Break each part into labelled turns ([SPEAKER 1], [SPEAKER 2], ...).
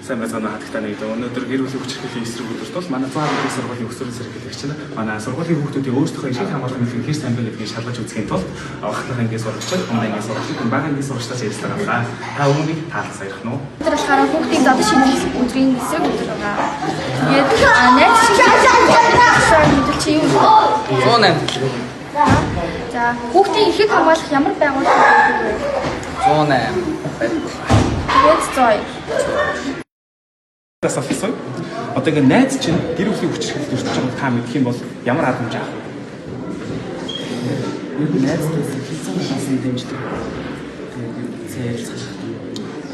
[SPEAKER 1] сайн байцгаана хатагтай нэг өнөөдөр гэр бүлийн хүч хэрхлийн эсрэг өдөрт бол манай 100 сургуулийн өсвөрийн зэрэглэгч нь манай сургуулийн хүүхдүүдийн өөрсдөө эрхийг хамгаалах мэдлэг хэр сайн бэ гэдгийг шалгаж үзхийн тулд авахлах ангиас сурагчид, онлайнээс сурагчид, бага ангиас сурагчдаас ярьсан байгаа. Та өмнөний таалал саяхан уу?
[SPEAKER 2] Тэр болохоор хүүхдийн зодог шинжилгээ өдрийн эсрэг өдөр байгаа. Тэгээд найз шинжилгээ мэдвэл чи юу вэ?
[SPEAKER 3] 108.
[SPEAKER 2] За хүүхдийн эрхийг хамгаалах ямар байгууллага вэ?
[SPEAKER 3] 108.
[SPEAKER 2] Тэгээд 102.
[SPEAKER 1] Асуусан. Одоо ингэ найз чинь гэр бүлийн хүч хэрхлэлд өртөж байгааг та мэдэх юм бол ямар арга хэмжээ авах вэ?
[SPEAKER 3] Найзтай хэлсэн хасан дэмждэг.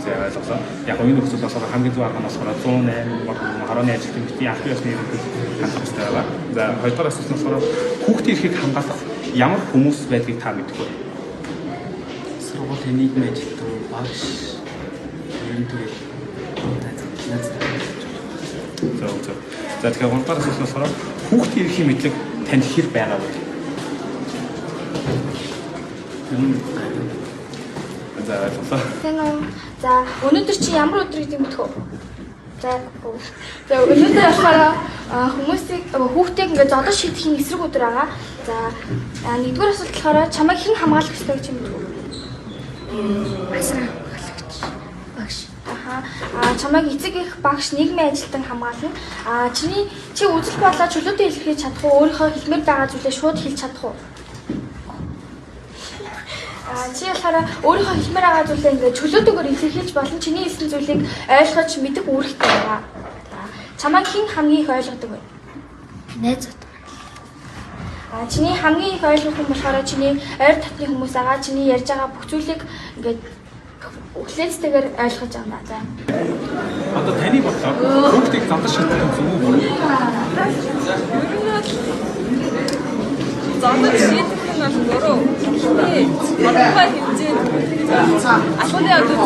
[SPEAKER 1] За ойлголоо. Яг энэ нөхцөл бас хамгийн зөв арга нь болохоор 108 хорооны ажилтны битгий албан ёсны ерөнхийд хандах хэрэгтэй байна. За хоёрдугаар асуулт нь болохоор хүүхдийн эрхийг хамгаалах ямар хүмүүс байдгийг та мэдэх вэ?
[SPEAKER 3] Сургуулийн нийгмийн ажилтан, багш, ерөнхийд
[SPEAKER 1] За тэгэхээр гуравдугаар асуулт нь болохоор хүүхдийн эрхийн мэдлэг танд хэр байгаа вэ? За ойлголоо.
[SPEAKER 2] За өнөөдөр чи ямар өдөр гэдэг юм бэ? За өнөөдөр болохоор хүмүүсийг хүүхдийг ингээд зодож шийдэхийн эсрэг өдөр байгаа. За нэгдүгээр асуулт болохоор чамайг хэн хамгаалах ёстой гэж юм бэ? Багш. Чамайг эцэг их багш нийгмийн ажилтан хамгаална. Чи үзэл бодлоо чөлөөтэй илэрхийлж чадах уу? Өөрийнхөө хэлмээр байгаа зүйлээ шууд хэлж чадах уу? Чи болохоор өөрийнхөө хэлмээр байгаа зүйлээ ингээд чөлөөтэйгээр илэрхийлж болно. Чиний хэлсэн зүйлийг ойлгож мэдэх үүрэгтэй байгаа. Чамайг хэн хамгийн их ойлгодог вэ? Найзууд. Чиний хамгийн их ойлгох юм болохоор чиний ойр татны хүмүүс байгаа. Чиний ярьж байгаа бүх зүйлийг ингээд өглөөцтэйгээр ойлгож байгаа. За.
[SPEAKER 1] Одоо таны бодлоор хүүхдийг зодож шийдэх юм зөв үү?
[SPEAKER 4] Зодож шийдэх нь бол буруу. Модифай хэмжээнд албаны одоо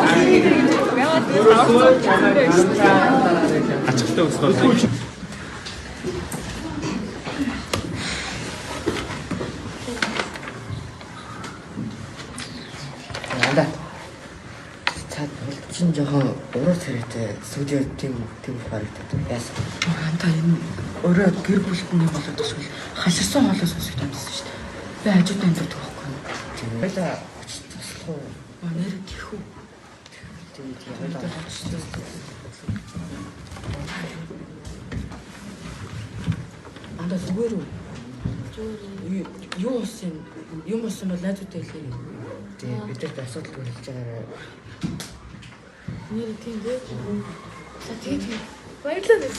[SPEAKER 1] Ачаалтаа өсөлтөө.
[SPEAKER 3] Анда. Цаад чинь жоохон уруу царайтай студио тийм харагдаад байсан.
[SPEAKER 5] Анда энэ өөрөө гэр бүлтний болоод эсвэл халирсан хоолой сонсох таамсан шүү дээ. Би хажуудаа энэ дуртай байхгүй.
[SPEAKER 3] Тийм байла туслах уу?
[SPEAKER 5] Нэр гэх үү?
[SPEAKER 3] Тийм байла.
[SPEAKER 5] Анда зүгээр үү? Юу болсон бол найзуудтай хэлээ.
[SPEAKER 3] Тийм бидэрт асуудал үүсэж байгаа.
[SPEAKER 5] Нэр тийм дээ.
[SPEAKER 2] За тэгээд баярлалаа.